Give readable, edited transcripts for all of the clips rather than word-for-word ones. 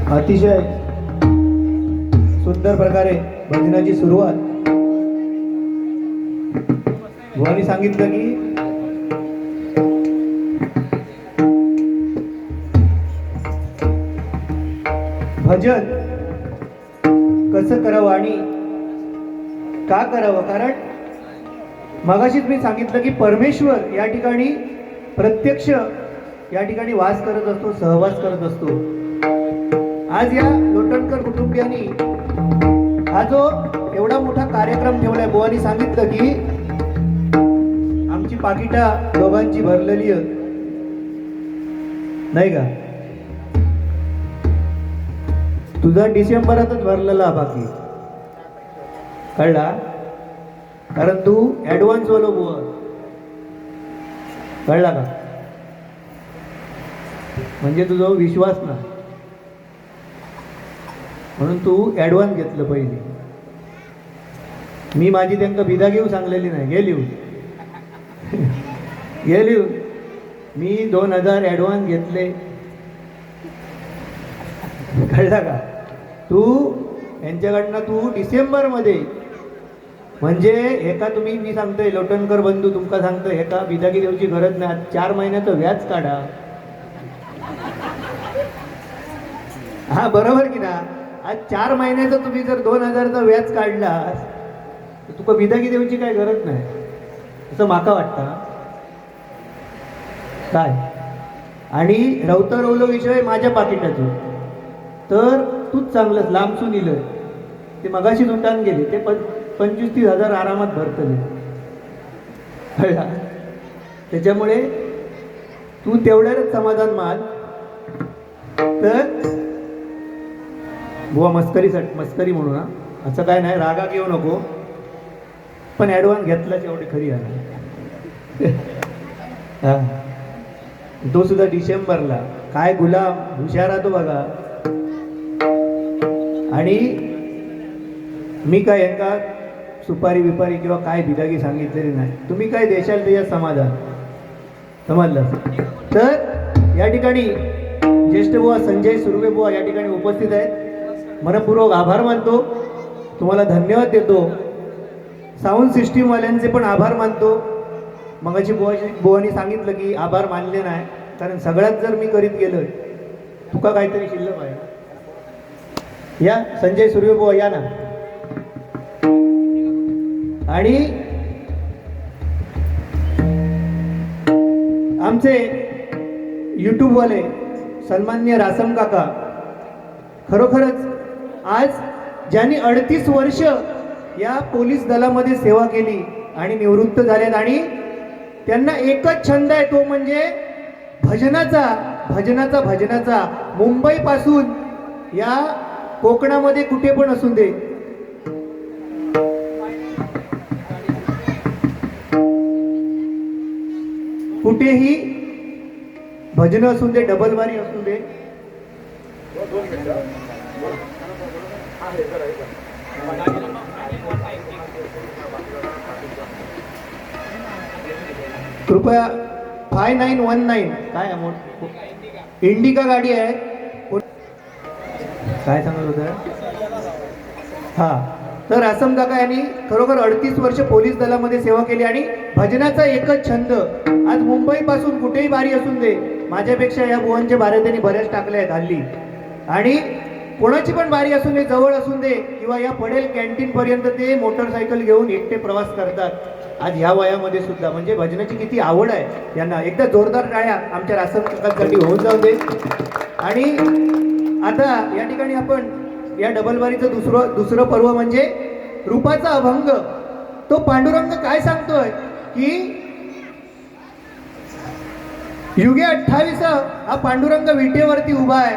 अतिशय सुंदर प्रकारे भजनाची सुरुवात. भवानी सांगितलं की भजन कसं करावं आणि का करावं. कारण मगाशीच मी सांगितलं की परमेश्वर या ठिकाणी प्रत्यक्ष या ठिकाणी वास करत असतो, सहवास करत असतो. आज या लोटणकर कुटुंबियांनी हा जो एवढा मोठा कार्यक्रम ठेवलाय, बुवानी सांगितलं की आमची पाकिटा दोघांची भरलेली नाही का. तुझा डिसेंबरातच भरलेला बाकी कळला. कारण तू ऍडव्हान्स वालो बुवा, कळला का. म्हणजे तुझा विश्वास ना, म्हणून तू ऍडव्हान्स घेतलं पहिले. मी माझी त्यांना बिदा घेऊ सांगलेली नाही, गेली मी 2000 ऍडव्हान्स घेतले, कळला का. तू यांच्याकडनं तू डिसेंबरमध्ये, म्हणजे एका तुम्ही मी सांगतोय लोटणकर बंधू तुमका सांगतोय एका बिदागी देऊची गरज नाही. 4 महिन्याचं व्याज काढा. हा बरोबर की ना. आज 4 महिन्याचं तुम्ही जर 2000चा व्याज काढला तर तुका बिदागी देऊची काय गरज नाही, असं माका वाटतं काय. आणि रवलो विषय माझ्या पाकिटाचं, तर तूच चांगलंच लांबसून इलंय. ते मगाशी उठान गेले, ते 25-30 हजार आरामात भरतले. त्याच्यामुळे तू तेवढ्याच समाधान मान. तर बुवा मस्करी म्हणू ना, असं काय नाही, रागा घेऊ नको. पण ॲडव्हान्स घेतलाच एवढी खरी आहे. हा तो सुद्धा डिसेंबरला. काय गुलाम हुशार तो बघा. आणि मी काय यांका सुपारी बिपारी किंवा काय बिदागी सांगितलेली नाही. तुम्ही काय देशाल त्याच्यात समाधान, समजलं. तर या ठिकाणी ज्येष्ठ बुवा संजय सुर्वे बुवा या ठिकाणी उपस्थित आहेत. मनपूर्वक आभार मानतो, तुम्हाला धन्यवाद देतो. साऊंड सिस्टीमवाल्यांचे पण आभार मानतो. मगाशी बुवानी सांगितलं की आभार मानले नाही, कारण सगळ्यात जर मी करीत गेलोय तुका काहीतरी शिल्लक आहे. या संजय सुर्वे बुवा या ना. आणि आमचे यूट्यूबवाले सन्माननीय रासम काका, खरोखरच आज ज्यांनी 38 वर्ष या पोलीस दलामध्ये सेवा केली आणि निवृत्त झालेत, आणि त्यांना एकच छंद आहे, तो म्हणजे भजनाचा. मुंबईपासून या कोकणामध्ये कुठे पण असू दे, कुठेही भजन असू दे, डबलबारी असू दे, कृपया 5919 काय अमाऊंट, इंडिका गाडी आहे. काय सांगत होतं. हा तर आसम काका यांनी खरोखर 38 वर्ष पोलीस दलामध्ये सेवा केली आणि भजनाचा एकच छंद. आज मुंबईपासून कुठेही बारी असून दे, माझ्यापेक्षा या बुवांच्या बाऱ्या त्यांनी बऱ्याच टाकल्या आहेत हल्ली. आणि कोणाची पण बारी असून दे, जवळ असून दे किंवा या पडेल कॅन्टीन पर्यंत ते मोटरसायकल घेऊन एकटे प्रवास करतात. आज ह्या वयामध्ये सुद्धा, म्हणजे भजनाची किती आवड आहे यांना. एकदा जोरदार टाळ्या आमच्या रासम काकांसाठी होऊन जाऊ दे. आणि आता या ठिकाणी आपण या डबलबारीचं दुसरं पर्व म्हणजे रूपाचा अभंग. तो पांडुरंग काय सांगतोय की युगे 28 हा पांडुरंग विटेवरती उभा आहे,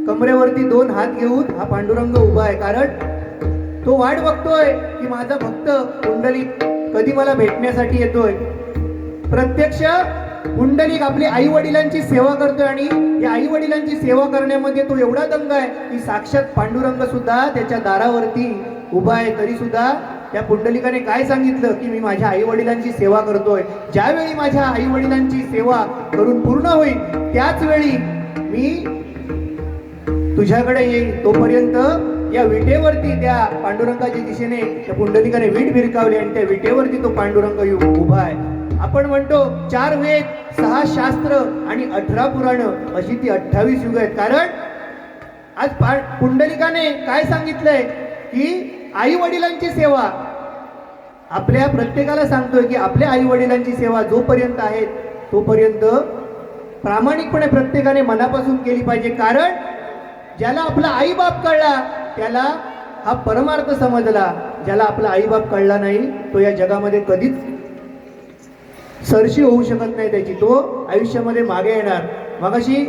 कमरेवरती 2 हात घेऊन हा पांडुरंग उभा आहे. कारण तो वाट बघतोय की माझा भक्त पुंडलिक कधी मला भेटण्यासाठी येतोय. प्रत्यक्ष पुंडलिक आपली आई वडिलांची सेवा करतोय, आणि या आई वडिलांची सेवा करण्यामध्ये तो एवढा दंग आहे की साक्षात पांडुरंग सुद्धा त्याच्या दारावरती उभा आहे. तरी सुद्धा त्या पुंडलिकाने काय सांगितलं की मी माझ्या आई वडिलांची सेवा करतोय. ज्यावेळी माझ्या आई वडिलांची सेवा करून पूर्ण होईल त्याच वेळी मी तुझ्याकडे येईल. तोपर्यंत या विटेवरती त्या पांडुरंगाच्या दिशेने त्या पुंडलिकाने वीट भिरकावली आणि त्या विटेवरती तो पांडुरंग उभा आहे. आपण म्हणतो 4 वेद, 6 शास्त्र आणि 18 पुराण अशी ती 28 युग आहेत. कारण आज पुंडलिकाने काय सांगितलंय की आई वडिलांची सेवा, आपल्या प्रत्येकाला सांगतोय की आपल्या आई वडिलांची सेवा जोपर्यंत आहे तोपर्यंत प्रामाणिकपणे प्रत्येकाने मनापासून केली पाहिजे. कारण ज्याला आपला आई बाप कळला त्याला हा परमार्थ समजला. ज्याला आपला आई बाप कळला नाही तो या जगामध्ये कधीच सरशी होऊ शकत नाही त्याची, तो आयुष्यामध्ये मागे येणार. मगाशी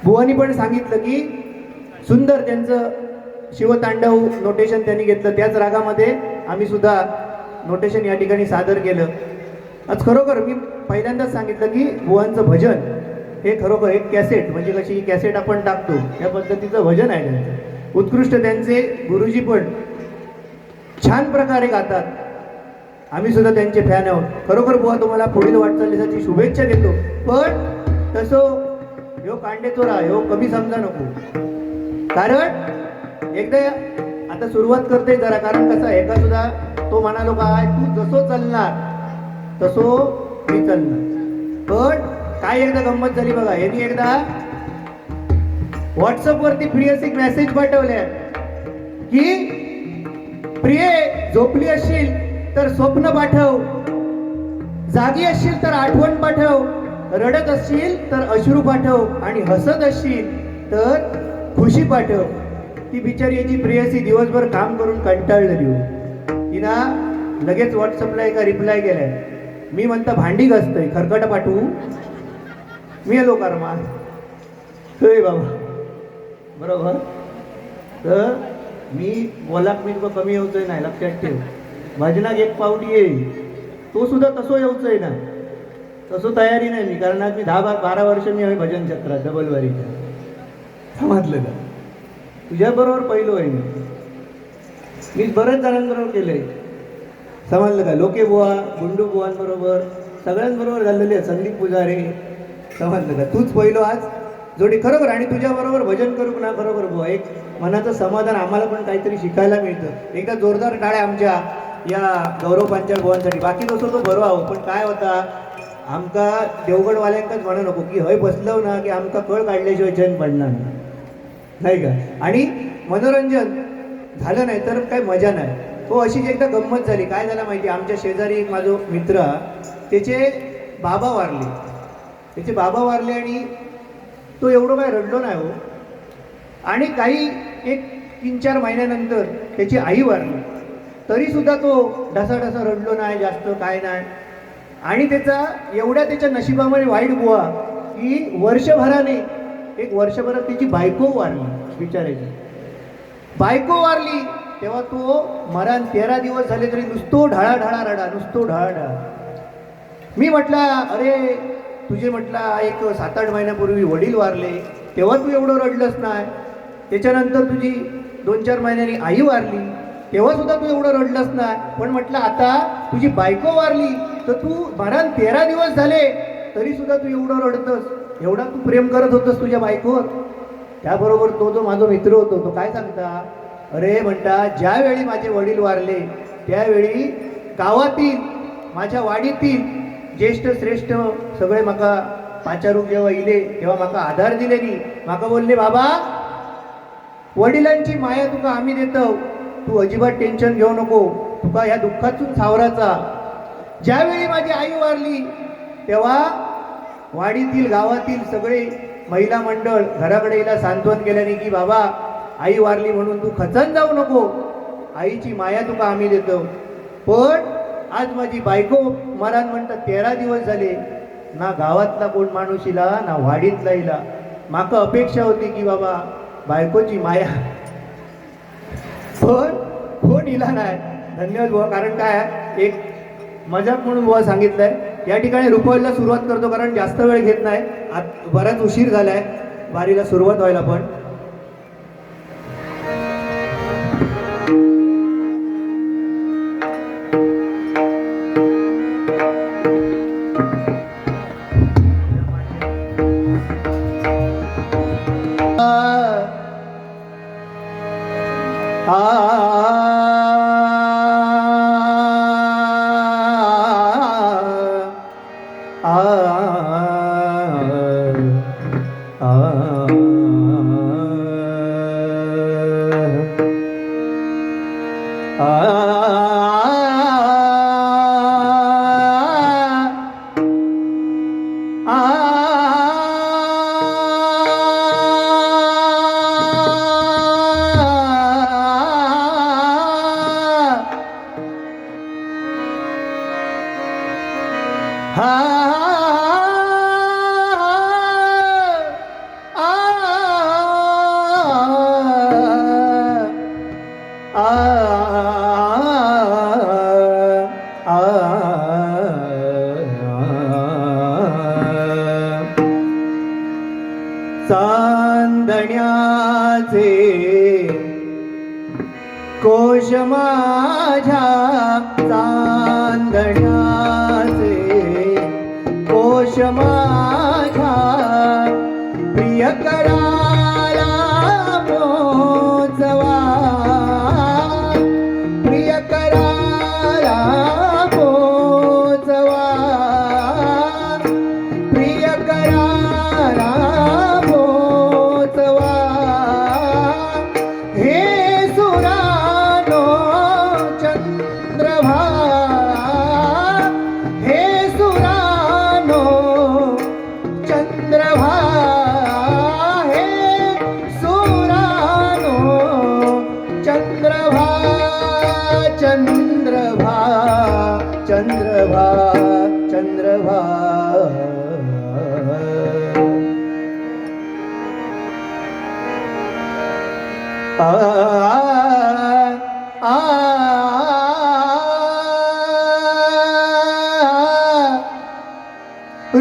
बुवानी पण सांगितलं की सुंदर त्यांचं शिवतांडव नोटेशन त्यांनी घेतलं, त्याच रागामध्ये आम्ही सुद्धा नोटेशन या ठिकाणी सादर केलं. आज खरोखर मी पहिल्यांदाच सांगितलं की बुवांचं भजन हे खरोखर एक कॅसेट, म्हणजे कशी कॅसेट आपण टाकतो त्या पद्धतीचं भजन आहे त्यांचं. उत्कृष्ट त्यांचे गुरुजी पण छान प्रकारे गातात. आम्ही सुद्धा त्यांचे फॅन आहोत. खरोखर बुवा तुम्हाला पुढील वाटचालीसाठी शुभेच्छा देतो. पण तसो ह्यो कांडे चोरा ह्यो कमी समजा नको. कारण एकदा आता सुरुवात करते जरा, कारण कसं एका सुद्धा तो म्हणालो काय तू जसो चालणार तसो मी चालणार. पण काय एकदा गंमत झाली बघा, यांनी एकदा व्हॉट्सअपवरती प्रियसी मेसेज पाठवल्या की प्रिय झोपली असशील तर स्वप्न पाठव, जागी असशील तर आठवण पाठव, रडत असशील तर अश्रू पाठव आणि हसत असशील तर खुशी पाठव. ती बिचारी याची प्रियसी दिवसभर काम करून कंटाळलेली होती. तिना लगेच व्हॉट्सअपला एका रिप्लाय केलाय, मी म्हणता भांडी घासतोय खरकट पाठवू, मी आलो कर्मा. बाबा बरोबर. तर मी बोलाक मी तुका कमी येऊचंय नाही, लक्षात ठेव. भजनाक एक पावटी येईल तो सुद्धा तसो येऊचंय ना, तसं तयारी नाही मी. कारण आज मी 10-12 वर्ष मी आम्ही भजन चक्रात डबलवारीच्या, समजलं का. तुझ्याबरोबर पहिलो आहे मी बऱ्याच जणांबरोबर केलंय, समजलं का. लोके बुवा, गुंडू बुवांबरोबर सगळ्यांबरोबर झालेली आहे, संदीप पुजारे, समजलं का. तूच पहिलो आज जोडी खरोखर. आणि तुझ्याबरोबर भजन करू ना खरोखर बुवा एक मनाचं समाधान, आम्हाला पण काहीतरी शिकायला मिळतं. एकदा जोरदार टाळ्या आमच्या या गौरव पांचाळ बुवांसाठी. बाकी तसं तो बरो आहो, पण काय होता आमका देवगडवाल्यांकाच म्हणू नको की हय बसलो ना की आमका कळ काढल्याशिवाय चैन पडणार नाही का. आणि मनोरंजन झालं नाही तर काही मजा नाही. हो अशीच एकदा गंमत झाली. काय झालं माहिती, आमच्या शेजारी एक माझा मित्र, त्याचे बाबा वारले आणि तो एवढं काय रडलो नाही हो. आणि काही एक 3-4 महिन्यानंतर त्याची आई वारली, तरी सुद्धा तो ढसाढसा रडलो नाही जास्त, काय नाही. आणि त्याच्या नशिबामध्ये वाईट बुवा की वर्षभरात त्याची बायको वारली. विचारायची बायको वारली तेव्हा तो मरण 13 दिवस झाले तरी नुसतो ढाळा रडा, नुसतो ढाळा. मी म्हटलं अरे तुझे म्हटलं एक 7-8 महिन्यापूर्वी वडील वारले तेव्हा तू एवढं रडलंच नाही. त्याच्यानंतर तुझी 2-4 महिन्यांनी आई वारली तेव्हा सुद्धा तू एवढं रडलंच नाही. पण म्हटलं आता तुझी बायको वारली तर तू मरण 13 दिवस झाले तरी सुद्धा तू एवढं रडतस, एवढा तू प्रेम करत होतस तुझ्या बायकोवर. त्याबरोबर तो जो माझा मित्र होतो तो काय सांगता, अरे म्हणता ज्यावेळी माझे वडील वारले त्यावेळी गावातील माझ्या वाडीतील ज्येष्ठ श्रेष्ठ सगळे माका पाचारूक जेव्हा इले तेव्हा माका आधार दिलेली. माका बोलले बाबा वडिलांची माया तुका आम्ही देतो, तू अजिबात टेन्शन घेऊ नको, तुका ह्या दुःखातून सावराचा. ज्यावेळी माझी आई वारली तेव्हा वाडीतील गावातील सगळे महिला मंडळ घराकडे हिला सांत्वन केल्याने की बाबा आई वारली म्हणून तू खचन जाऊ नको, आईची माया तुका आम्ही देतो. पण आज माझी बायको मरण म्हणतात 13 दिवस झाले, ना गावातला कोण माणूस इला ना वाडीतला इला. माका अपेक्षा होती की बाबा बायकोची माया, पण कोण इला नाही. धन्यवाद बुवा. कारण काय एक मजाक म्हणून बुवा सांगितलंय. या ठिकाणी रुपयाला सुरुवात करतो कारण जास्त वेळ घेत नाही, बराच उशीर झालाय वारीला सुरुवात व्हायला. पण चांदण्याचे कोश माझ्या चांदण्याचे कोश माझ्या प्रियकराला पोचवा प्रियकराला पोचवा प्रियकराला पोचवा हे सुरानो चंद्रभा हे सुरानो चंद्रभा हे सुरानो चंद्रभा चंद्रभा चंद्रभा चंद्रभा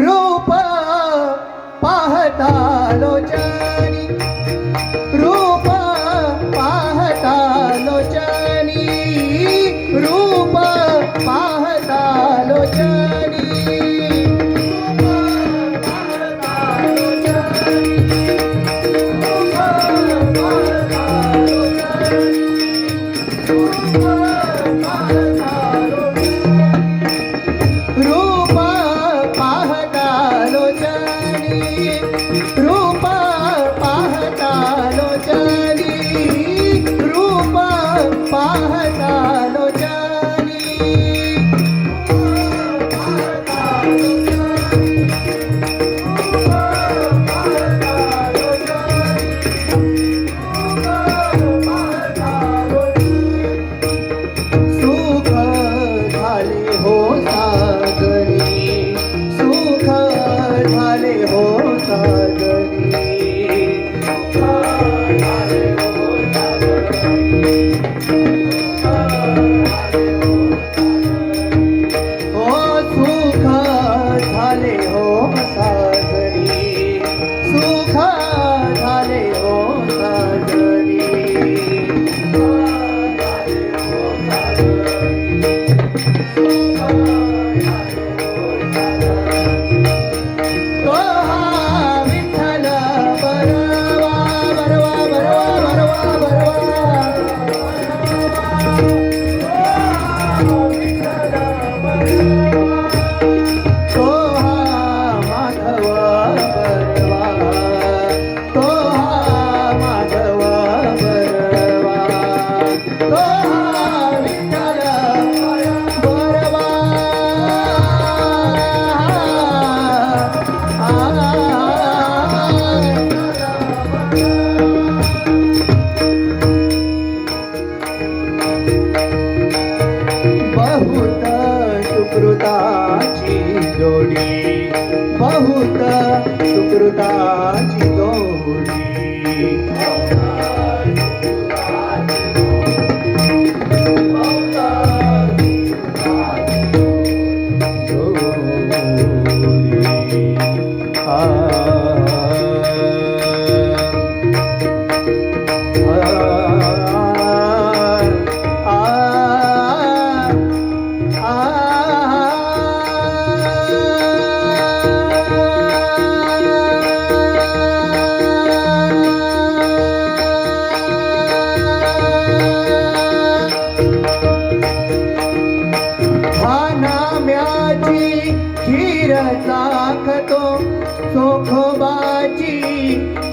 रूप पाहता लोचनी रूप पाहता लोचनी रूप पाहता लोचनी रूप पाहता लोचनी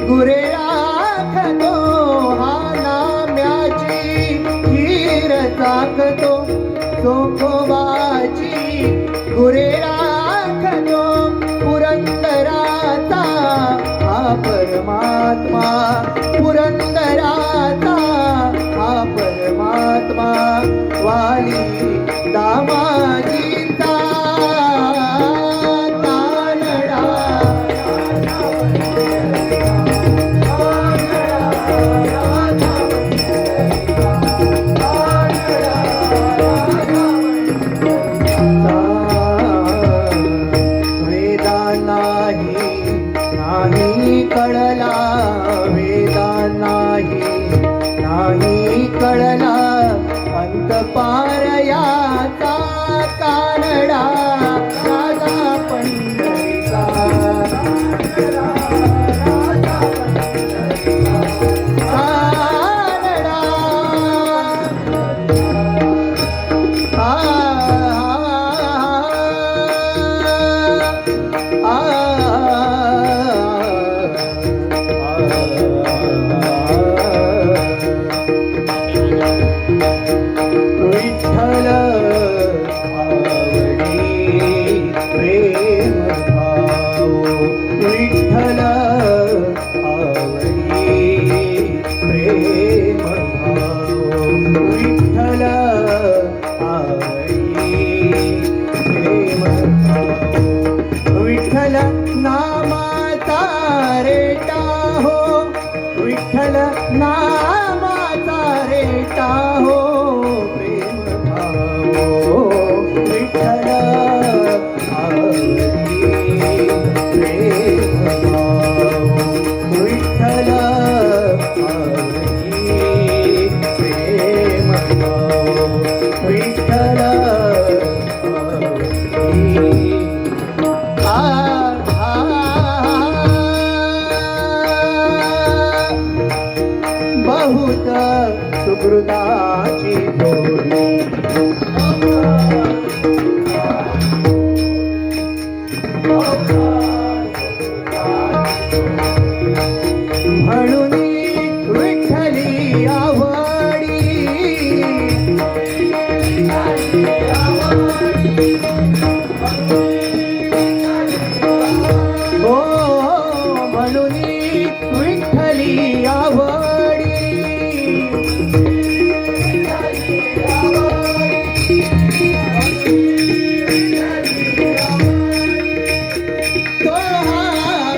गुरे राखतो हा नाम्याची खीर चाकतो सोखोबाची गुरे राखतो पुरंदराचा हा परमात्मा पुरंदराचा हा परमात्मा वाली दामाजीचा तानडा वेदा नाही कळला वेदा नाही कळला अंत पारयाचा कानडा राजा पंढरीचा कानडा विठ्ठल आवडी प्रेम भाव विठ्ठल आवडी प्रेम भाव विठ्ठल आवडी प्रेम भाव विठ्ठल नामाचा रेटा हो विठ्ठल नामाचा रेटा हो विठ्ठल आवडी प्रेम भाव विठ्ठल आवडी प्रेम भाव विठ्ठल आवडी बहुत सुकृताची जोडी म्हणून विठ्ठली आवडी हो म्हणून विठ्ठली आवडी तो हा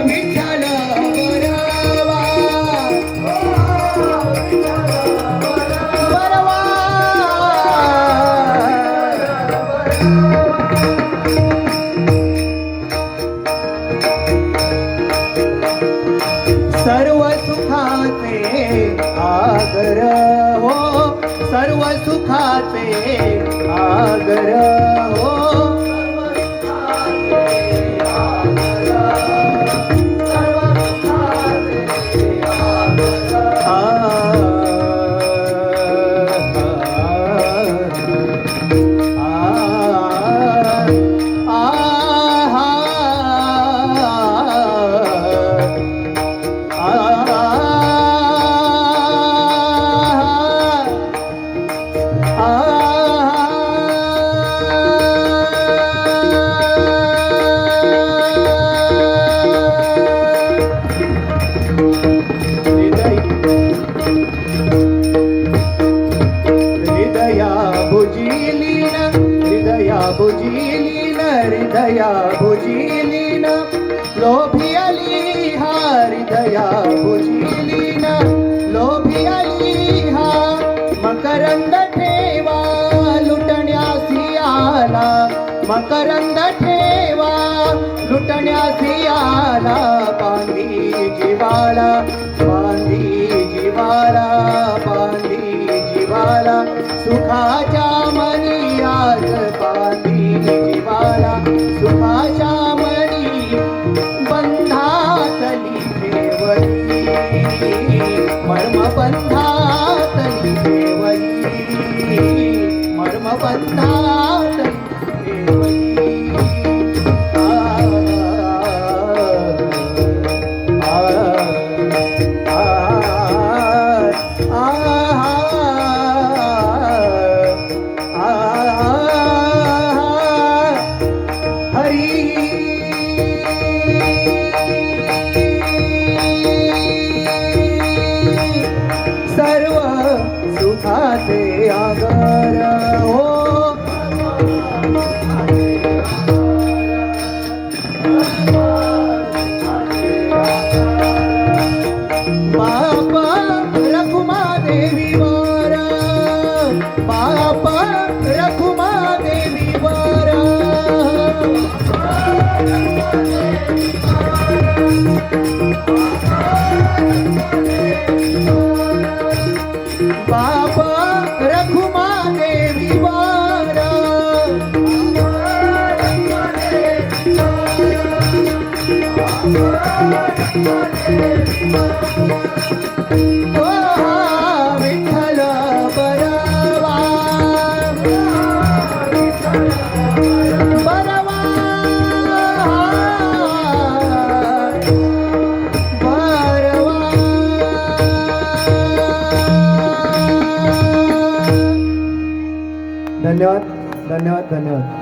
विठ्ठल बरवा बरवा सर्व सुखाचे आगर हो सर्व सुखाचे आगर हो हृदया भुजिलीन लोभियली हा हृदया भुजिलीन लोभियली हा मकरंद ठेवा लुटण्यासी आला मकरंद ठेवा लुटण्यासी आला बांधी जिवाला बांधी जिवाला बांधी जिवाला सुखाच्या मनी आज बांधी जिवाला सुखाच्या मनी बंधातली ठेवली मर्म बंधातली ठेवली मर्म बंधातली ठेवली आ, आ, आ, हो हा विठ्ठल बरवा बरवा बरवा. धन्यवाद धन्यवाद धन्यवाद.